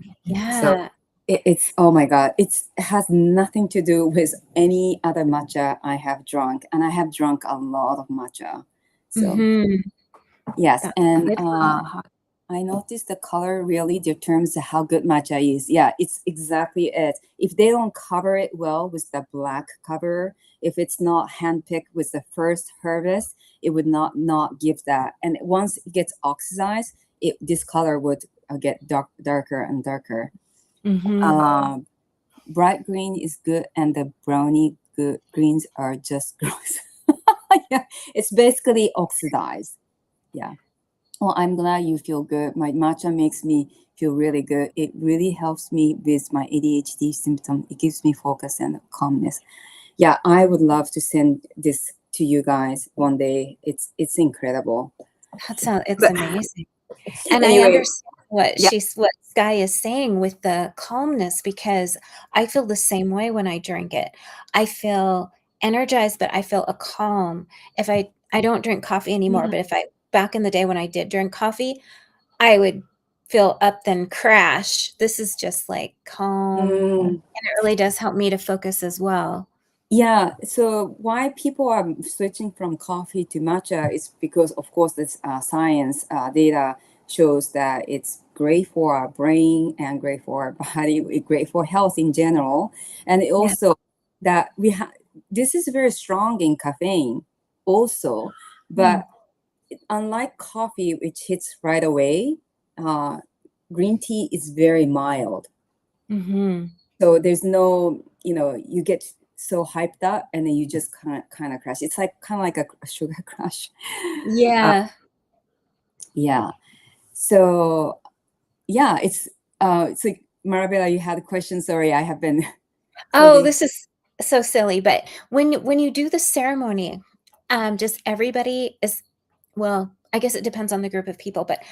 So Yeah. it's oh my god, it has nothing to do with any other matcha I have drunk, and I have drunk a lot of matcha. So Mm-hmm. yes, That's and beautiful. I noticed the color really determines how good matcha is. Yeah, it's exactly it. If they don't cover it well with the black cover, if it's not handpicked with the first harvest, it would not give that. And once it gets oxidized, this color would get darker and darker. Mm-hmm. Um, Bright green is good, and the brownie good greens are just gross. Yeah, it's basically oxidized. Yeah. Well, I'm glad you feel good. My matcha makes me feel really good. It really helps me with my ADHD symptom. It gives me focus and calmness. Yeah, I would love to send this to you guys one day. It's incredible. It's But amazing. And I anyway, understand yeah. what Skye is saying with the calmness, because I feel the same way when I drink it. I feel energized, but I feel a calm. If I don't drink coffee anymore, Mm, but if I back in the day when I did drink coffee, I would feel up then crash. This is just like calm, mm. and it really does help me to focus as well. Yeah, so why people are switching from coffee to matcha is because, of course, this science data shows that it's great for our brain and great for our body, great for health in general, and it Yeah. also that we have this is very strong in caffeine, also, Mm. but unlike coffee, which hits right away, uh, green tea is very mild. Mhm. So there's no, you get so hyped up and then you just kind of crash. It's like kind of like a sugar crash. Uh, Yeah. yeah. So yeah, it's like Marabella, you had a question. Sorry, I have been Oh, holding. this is so silly, but when you do the ceremony, does everybody is well, I guess it depends on the group of people, but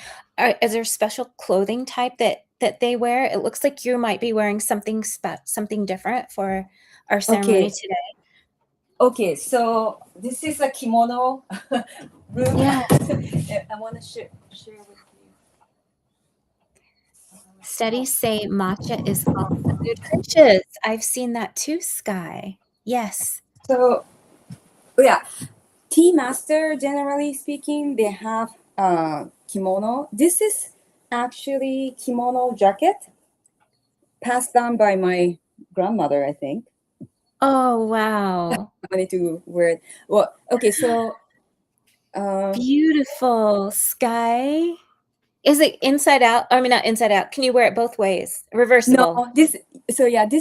is there special clothing type that they wear? It looks like you might be wearing something different for our ceremony Okay. today. Okay. So this is a kimono room. Yeah. I want to share with you. Oh, Studies say matcha is also nutritious. I've seen that too, Skye. Yes. so yeah, tea master, generally speaking, they have kimono. This is actually kimono jacket passed down by my grandmother, I think. Oh, wow. I need to wear it. Well, okay, so uh, Beautiful. Skye? Is it inside out? I mean, not inside out. Can you wear it both ways? no, Reversible. this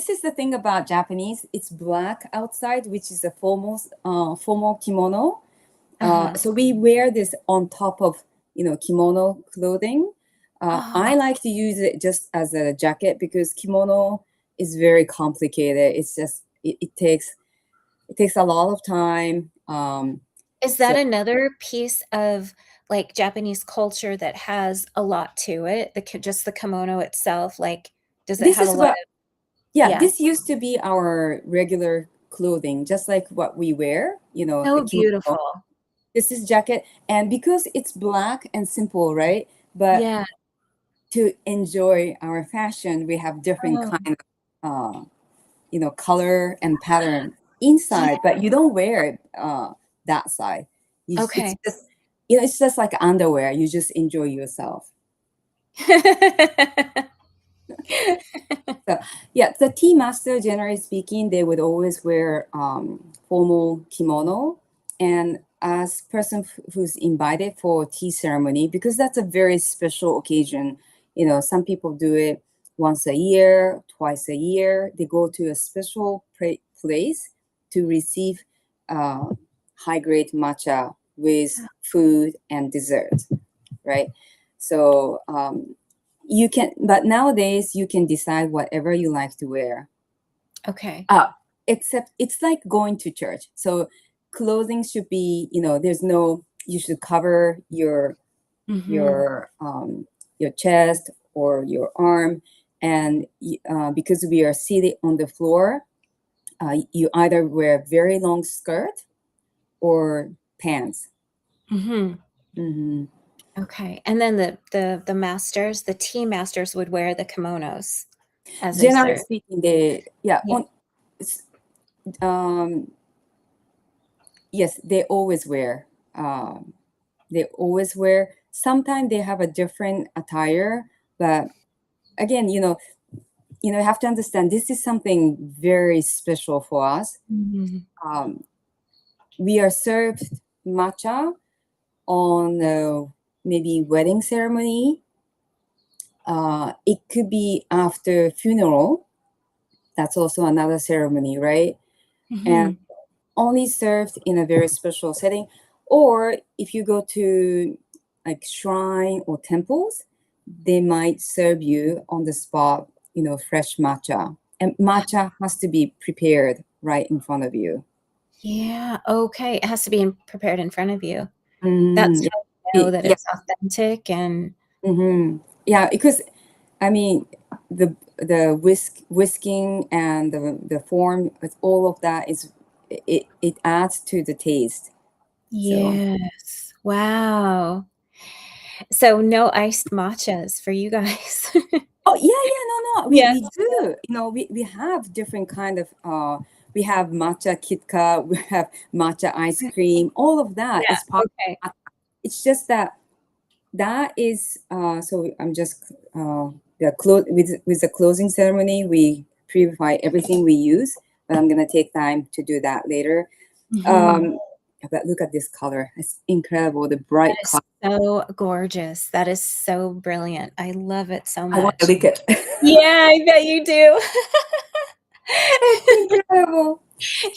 is the thing about Japanese. It's black outside, which is a formal kimono. Uh-huh. So we wear this on top of kimono clothing. I Oh, like to use it just as a jacket because kimono is very complicated. It's just it takes a lot of time. is that So another piece of, like, Japanese culture that has a lot to it? Just the kimono itself, like, does it this have a is lot what of yeah, yeah. this used to be our regular clothing, just like what we wear. A So kimono. beautiful. This is jacket, and because it's black and simple, right? But Yeah. to enjoy our fashion, we have different Oh, kind of color and pattern inside, yeah. but you don't wear it that side. It's Okay. just it's just like underwear. You just enjoy yourself. So yeah, the tea master, generally speaking, they would always wear formal kimono, and as person who's invited for tea ceremony, because that's a very special occasion. Some people do it once a year, twice a year. They go to a special place to receive uh, high grade matcha with food and dessert, right? So you can, but nowadays you can decide whatever you like to wear. Okay. Except it's like going to church. So clothing should be, there's no, you should cover Mm-hmm. your chest or your arm, and because we are seated on the floor, you either wear very long skirt or pants. Mm-hmm. Hmm. Okay. And then the masters, the tea masters would wear the kimonos as they Generally serve. speaking, they Yeah. um, yes, they always wear. They always wear. Sometimes they have a different attire, but again, you have to understand this is something very special for us. Mhm. We are served matcha on maybe wedding ceremony. It could be after funeral. That's also another ceremony, right? And Mhm. only served in a very special setting. Or if you go to like shrine or temples, they might serve you on the spot, fresh matcha. And matcha has to be prepared right in front of you. Yeah, okay, it has to be prepared in front of you. That's Mm, how you know that yeah. it's authentic and Yeah, because I mean, the whisking and the form, all of that it adds to the taste. So yes. Wow. So no iced matchas for you guys. oh yeah, no, we Yes. do. We have different kind of we have matcha KitKat, we have matcha ice cream. All of that Yeah, is part. okay. It's just that is so I'm just with the closing ceremony we purify everything we use, but I'm gonna take time to do that later. Mhm. Um, but look at this color; it's incredible. The bright That is color. so gorgeous. That is so brilliant. I love it so I want to much. lick it. Yeah, I bet you do. It's incredible.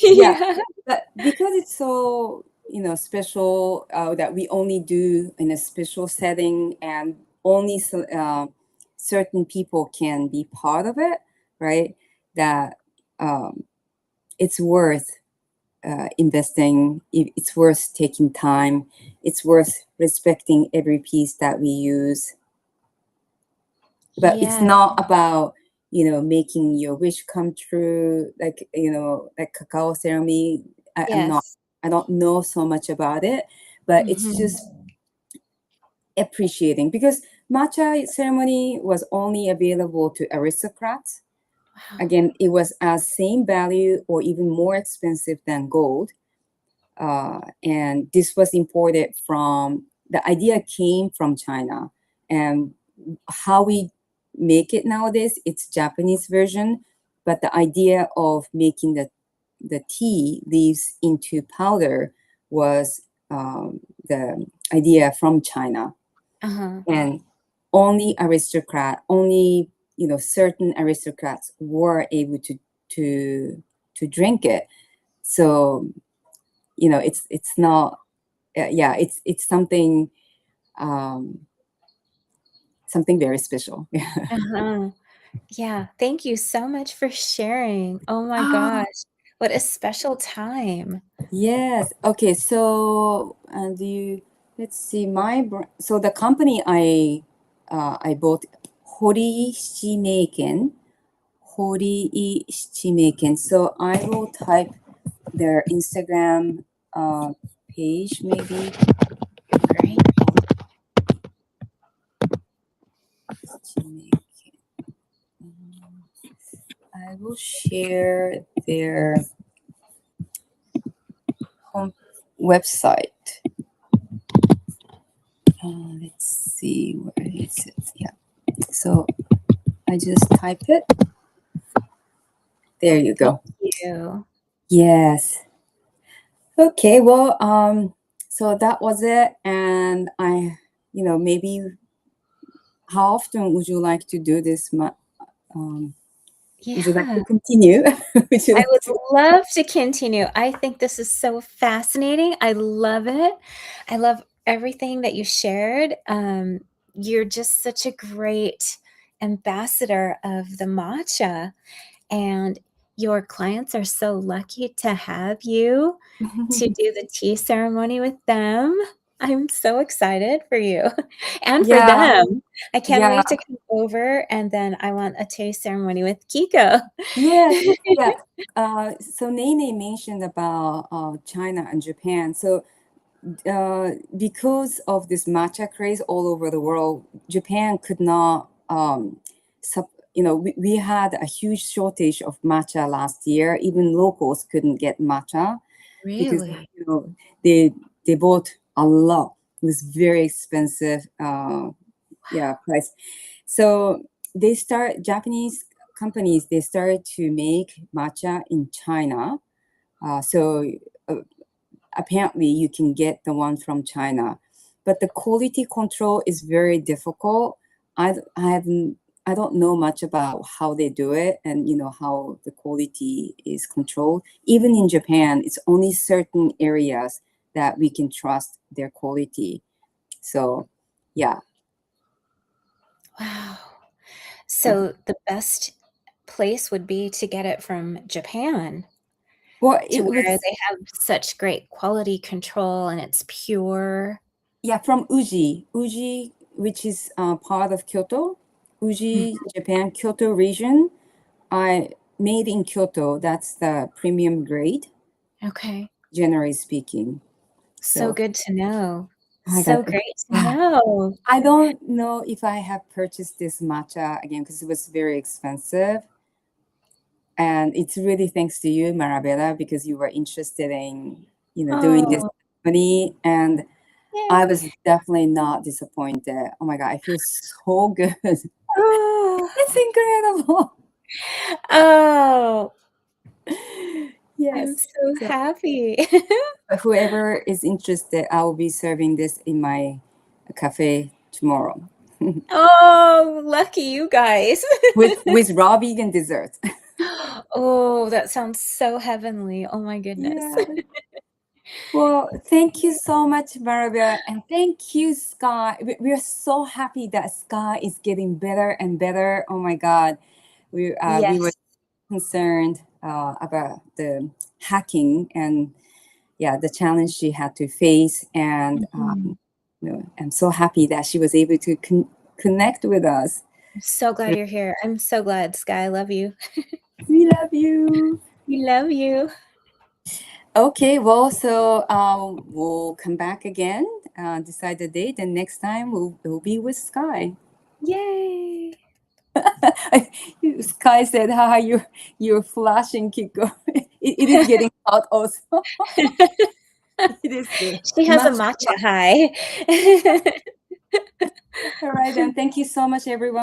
Yeah, Yeah. but because it's so special that we only do in a special setting and only certain people can be part of it, right? That it's worth investing. It's worth taking time. It's worth respecting every piece that we use. But it's Yeah. not about making your wish come true, like cacao ceremony. I'm not, Yes. I don't know so much about it, but it's Mhm. just appreciating, because matcha ceremony was only available to aristocrats. Wow. Again, it was as same value or even more expensive than gold. And this was imported from, the idea came from China. And how we make it nowadays, it's Japanese version, but the idea of making the tea leaves into powder was the idea from China. Uh-huh. And only certain aristocrats were able to drink it. So it's not yeah, it's um something very special. Uh-huh. Yeah, thank you so much for sharing. Oh my Ah, gosh, what a special time. yes. Okay, so do you let's see so the company I bought, Hori Shichimaken. Hori Shichimaken. So I will type their Instagram page maybe. Great. Shichimaken. I will share their home website. Let's see, where is it? Yeah. So I just type it. There you Thank go. you. Yes. Okay. Well, so that was it, and maybe how often would you like to do this? Would you like Yeah, to continue? Would you I like would to? love to continue. I think this is so fascinating. I love it. I love everything that you shared. you're just such a great ambassador of the matcha, and your clients are so lucky to have you to do the tea ceremony with them. I'm so excited for you and for Yeah, them. I can't yeah, wait to come over, and then I want a tea ceremony with Kiko. yes, yeah. So Nene mentioned about China and Japan. So because of this matcha craze all over the world, Japan could not, we had a huge shortage of matcha last year. Even locals couldn't get matcha because Really? they bought a lot. It was very expensive, price. So Japanese companies, they started to make matcha in China. So apparently you can get the one from China, but the quality control is very difficult. I don't know much about how they do it, and how the quality is controlled. Even in Japan, it's only certain areas that we can trust their quality. So, yeah. Wow. So the best place would be to get it from Japan, Well, to it where was, they have such great quality control and it's pure. yeah, from Uji, which is part of Kyoto, Uji, Japan, Kyoto region. I made in Kyoto. That's the premium grade, Okay. generally speaking. So So, good to know. oh my God, So great to know. I don't know if I have purchased this matcha again because it was very expensive. And it's really thanks to you, Marabella, because you were interested in, doing this Oh, company. And I yay. was definitely not disappointed. Oh my God, I feel so good. Oh, It's incredible. oh, I'm Yes. so So happy. whoever is interested, I will be serving this in my cafe tomorrow Oh, lucky you guys. with raw vegan dessert. Oh, that sounds so heavenly. Oh my goodness. Yeah. Well, thank you so much, Marabella, and thank you, Skye. We're so happy that Skye is getting better and better. Oh my God, we were Yes. concerned about the hacking and the challenge she had to face, and Mhm. I'm so happy that she was able to connect with us. I'm so glad you're here. I'm so glad, Skye. I love you. We love you. We love you. Okay, well, so we'll come back again, decide the date, and next time we'll be with Skye. Yay. Skye said, "Hi, you're flashing, Kiko." It is getting hot, also. It is good. She has a Much. matcha high. All right, then. Thank you so much, everyone.